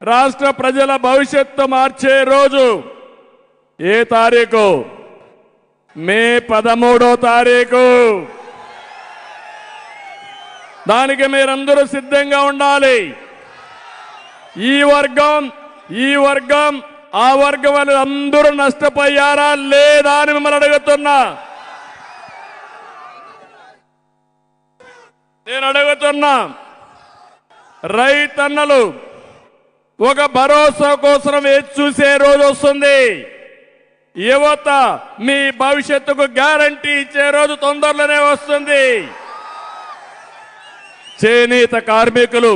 రాష్ట్ర ప్రజల భవిష్యత్తు మార్చే రోజు ఏ తారీఖు? మే 13వ తారీఖు. దానికి మీరందరూ సిద్ధంగా ఉండాలి. ఈ వర్గం ఆ వర్గం వాళ్ళు అందరూ నష్టపోయారా లేదా అని మిమ్మల్ని అడుగుతున్నా. నేను అడుగుతున్నా, రైతన్నలు ఒక భరోసా కోసం వేచి చూసే రోజు వస్తుంది. యువత మీ భవిష్యత్తుకు గ్యారంటీ ఇచ్చే రోజు తొందరలోనే వస్తుంది. చేనేత కార్మికులు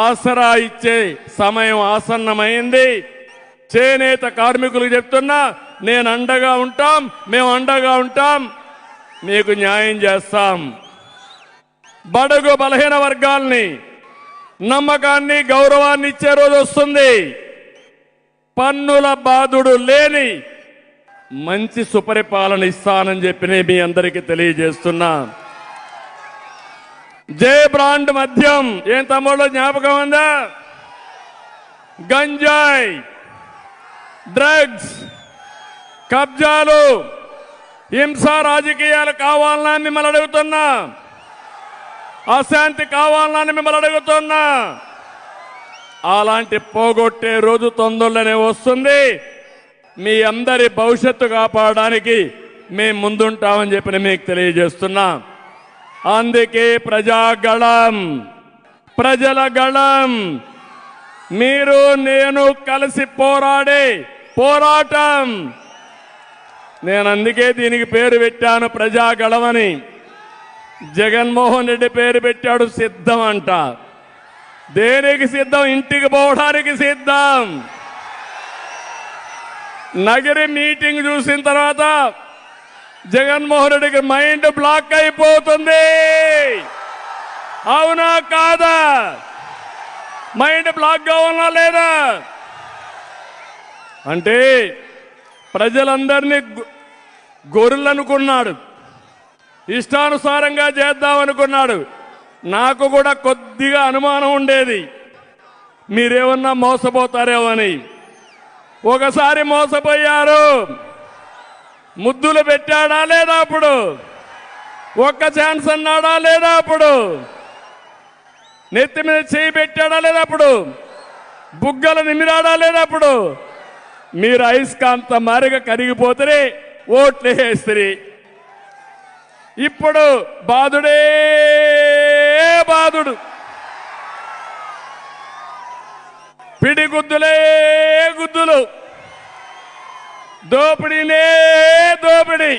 ఆసరా ఇచ్చే సమయం ఆసన్నమైంది. చేనేత కార్మికులకు చెప్తున్నా, నేను అండగా ఉంటాం, మేము అండగా ఉంటాం, మీకు న్యాయం చేస్తాం. బడుగు బలహీన వర్గాల్ని నమ్మకాన్ని గౌరవాన్ని ఇచ్చే రోజు వస్తుంది. పన్నుల బాధుడు లేని మంచి సుపరిపాలన ఇస్తానని చెప్పి మీ అందరికీ తెలియజేస్తున్నా. జే బ్రాండ్ మద్యం ఏం తమ్ముళ్ళు జ్ఞాపకం ఉందా? గంజాయి, డ్రగ్స్, కబ్జాలు, హింసా రాజకీయాలు కావాలని మిమ్మల్ని అడుగుతున్నా. అశాంతి కావాలని మిమ్మల్ని అడుగుతున్నా. అలాంటి పోగొట్టే రోజు తొందరలోనే వస్తుంది. మీ అందరి భవిష్యత్తు కాపాడడానికి మేము ముందుంటామని చెప్పి మీకు తెలియజేస్తున్నా. అందుకే ప్రజాగళం, ప్రజల గళం, మీరు నేను కలిసి పోరాడే పోరాటం. నేను అందుకే దీనికి పేరు పెట్టాను ప్రజాగళం అని. జగన్మోహన్ రెడ్డి పేరు పెట్టాడు సిద్ధం అంట. దేనికి సిద్ధం? ఇంటికి పోవడానికి సిద్ధం. నగరి మీటింగ్ చూసిన తర్వాత జగన్మోహన్ రెడ్డికి మైండ్ బ్లాక్ అయిపోతుంది. అవునా కాదా? మైండ్ బ్లాక్ కావాలా లేదా? అంటే ప్రజలందరినీ గొర్రెలనుకున్నాడు, ఇష్టానుసారంగా చేద్దామనుకున్నాడు. నాకు కూడా కొద్దిగా అనుమానం ఉండేది, మీరేమన్నా మోసపోతారేమో అని. ఒకసారి మోసపోయారు. ముద్దులు పెట్టాడా లేదా? అప్పుడు ఒక్క ఛాన్స్ అన్నాడా లేదా? అప్పుడు నెత్తి మీద చేయి పెట్టాడా లేదా? అప్పుడు బుగ్గలు నిమిరాడా లేదా? అప్పుడు మీరు అయస్కాంత మారిగా కరిగిపోతే ఓట్లు వేస్తారు. ఇప్పుడు బాధుడే బాధుడు, పిడిగుద్దులే గుద్దులు, దోపిడీనే దోపిడీ.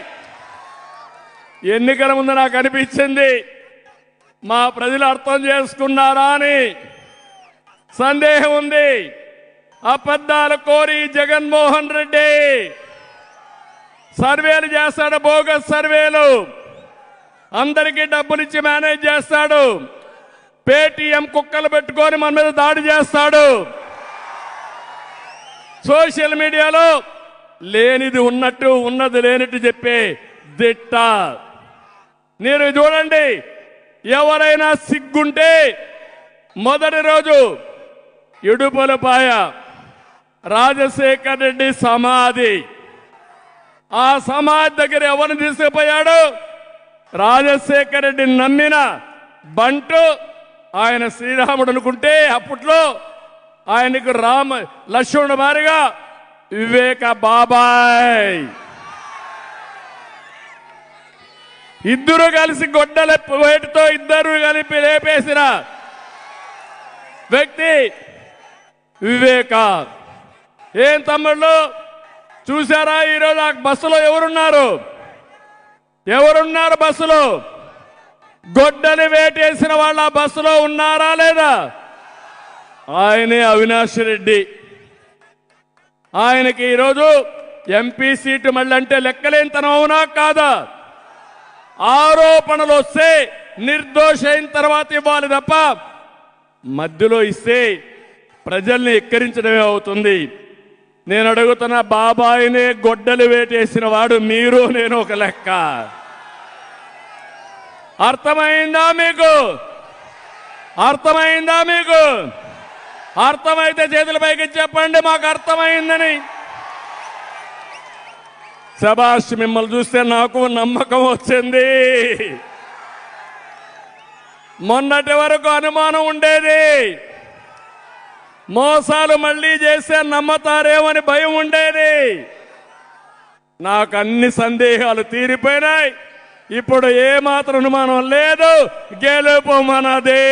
ఎన్నికల ముందు నాకు అనిపించింది, మా ప్రజలు అర్థం చేసుకున్నారా అని సందేహం ఉంది. అబద్ధాలు కోరి జగన్మోహన్ రెడ్డి సర్వేలు చేస్తాడు, బోగస్ సర్వేలు, అందరికీ డబ్బులు ఇచ్చి మేనేజ్ చేస్తాడు. పేటీఎం కుక్కలు పెట్టుకొని మన మీద దాడి చేస్తాడు. సోషల్ మీడియాలో లేనిది ఉన్నట్టు, ఉన్నది లేనట్టు చెప్పే దిట్ట. మీరు చూడండి, ఎవరైనా సిగ్గుంటే మొదటి రోజు ఇడుపులపాయ రాజశేఖర్ రెడ్డి సమాధి, ఆ సమాధి దగ్గర ఎవరిని తీసుకుపోయాడు? రాజశేఖర్ రెడ్డి నమ్మిన బంటు, ఆయన శ్రీరాముడు అనుకుంటే అప్పట్లో ఆయనకు లక్ష్మణుడు మారిగా వివేక బాబాయ్, ఇద్దరు కలిసి గొడ్డల వేటితో ఇద్దరు కలిపి లేపేసిన వ్యక్తి వివేక. ఏం తమ్ముళ్ళు చూసారా? ఈరోజు ఆ బస్సులో ఎవరున్నారు? ఎవరున్నారు బస్సులో? గొడ్డలి వేటేసిన వాళ్ళు ఆ బస్సులో ఉన్నారా లేదా? ఆయనే అవినాష్ రెడ్డి. ఆయనకి ఈరోజు ఎంపీ సీటు మళ్ళీ అంటే లెక్కలేనితనం అవునా కాదా? ఆరోపణలు వస్తే నిర్దోష అయిన తర్వాత ఇవ్వాలి తప్ప మధ్యలో ఇస్తే ప్రజల్ని ఎక్కిరించడమే అవుతుంది. నేను అడుగుతున్న, బాబాయినే గొడ్డలు వేటేసిన వాడు మీరు, నేను ఒక లెక్క. అర్థమైందా మీకు? అర్థమైందా మీకు? అర్థమైతే చేతుల పైకి చెప్పండి మాకు అర్థమైందని. శభాష్, మిమ్మల్ని చూస్తే నాకు నమ్మకం వచ్చింది. మొన్నటి వరకు అనుమానం ఉండేది, మోసాలు మళ్ళీ చేస్తే నమ్మతారేమని భయం ఉండేది. నాకు అన్ని సందేహాలు తీరిపోయినాయి. ఇప్పుడు ఏమాత్రం అనుమానం లేదు, గెలుపు మనదే.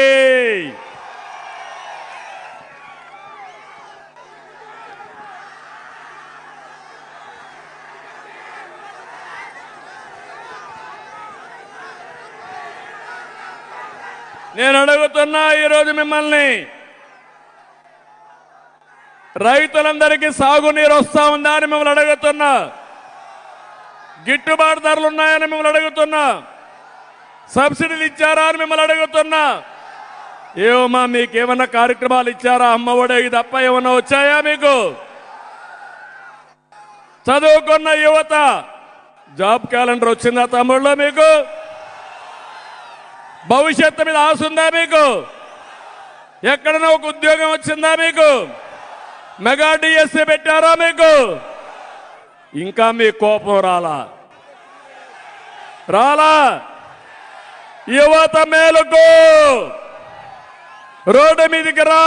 నేను అడుగుతున్నా ఈరోజు మిమ్మల్ని, రైతులందరికీ సాగునీరు వస్తా ఉందా అని మిమ్మల్ని అడుగుతున్నా, గిట్టుబాటు ధరలు ఉన్నాయని మిమ్మల్ని అడుగుతున్నా, సబ్సిడీలు ఇచ్చారా అని మిమ్మల్ని అడుగుతున్నా. ఏమమ్మా మీకేమన్నా కార్యక్రమాలు ఇచ్చారా? అమ్మఒడి తప్ప ఏమన్నా వచ్చాయా మీకు? చదువుకున్న యువత జాబ్ క్యాలెండర్ వచ్చిందా తమ్ముళ్ళు? మీకు భవిష్యత్తు మీద ఆశ ఉందా? మీకు ఎక్కడైనా ఒక ఉద్యోగం వచ్చిందా? మీకు మెగా డిఎస్సీ పెట్టారా? మీకు ఇంకా మీ కోపం రాలా? యువత మేలుకు, రోడ్డు మీదకి రా.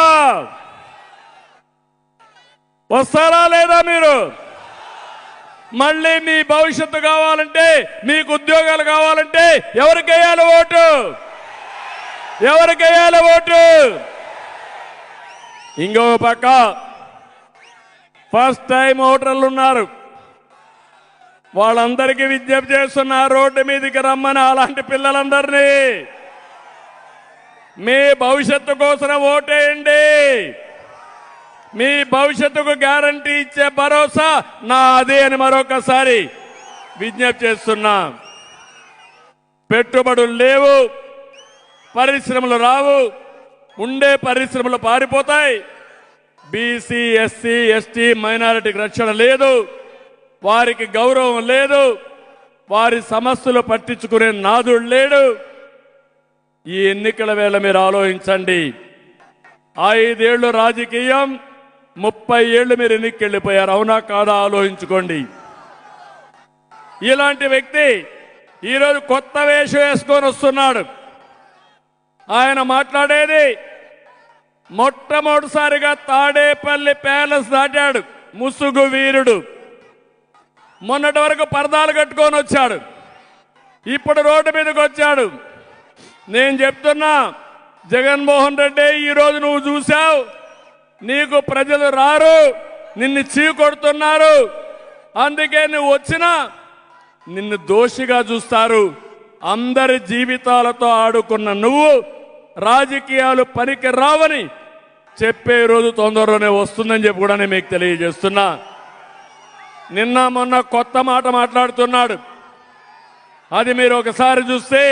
వస్తారా లేదా? మీరు మళ్ళీ మీ భవిష్యత్తు కావాలంటే, మీకు ఉద్యోగాలు కావాలంటే ఎవరికేయాలి ఓటు? ఎవరికేయాలి ఓటు? ఇంకో పక్క ఫస్ట్ టైం ఓటర్లు ఉన్నారు, వాళ్ళందరికీ విజ్ఞప్తి చేస్తున్నా, రోడ్డు మీదకి రమ్మని అలాంటి పిల్లలందరినీ. మీ భవిష్యత్తు కోసం ఓటేయండి. మీ భవిష్యత్తుకు గ్యారంటీ ఇచ్చే భరోసా నాదే అని మరొకసారి విజ్ఞప్తి చేస్తున్నా. పెట్టుబడులు లేవు, పరిశ్రమలు రావు, ఉండే పరిశ్రమలు పారిపోతాయి. బీసీ, ఎస్సీ, ఎస్టీ, మైనారిటీకి రక్షణ లేదు, వారికి గౌరవం లేదు, వారి సమస్యలు పట్టించుకునే నాదుడు లేడు. ఈ ఎన్నికల వేళ మీరు ఆలోచించండి. 5 ఏళ్లు రాజకీయం, 30 ఏళ్లు మీరు ఎన్నికకి వెళ్ళిపోయారు, అవునా కాదా? ఆలోచించుకోండి. ఇలాంటి వ్యక్తి ఈరోజు కొత్త వేషం వేసుకొని వస్తున్నాడు. ఆయన మాట్లాడేది మొట్టమొదటిసారిగా తాడేపల్లి ప్యాలెస్ దాటాడు ముసుగు వీరుడు. మొన్నటి వరకు పరదాలు కట్టుకొని వచ్చాడు, ఇప్పుడు రోడ్డు మీదకి వచ్చాడు. నేను చెప్తున్నా, జగన్మోహన్ రెడ్డి ఈరోజు నువ్వు చూశావు, నీకు ప్రజలు రారు, నిన్ను చీకొడుతున్నారు. అందుకే నువ్వు వచ్చినా నిన్ను దోషిగా చూస్తారు. అందరి జీవితాలతో ఆడుకున్న నువ్వు రాజకీయాలు పనికి రావని చెప్పే రోజు తొందరలోనే వస్తుందని చెప్పి కూడా నేను మీకు తెలియజేస్తున్నా. నిన్న మొన్న కొత్త మాట మాట్లాడుతున్నాడు, అది మీరు ఒకసారి చూస్తే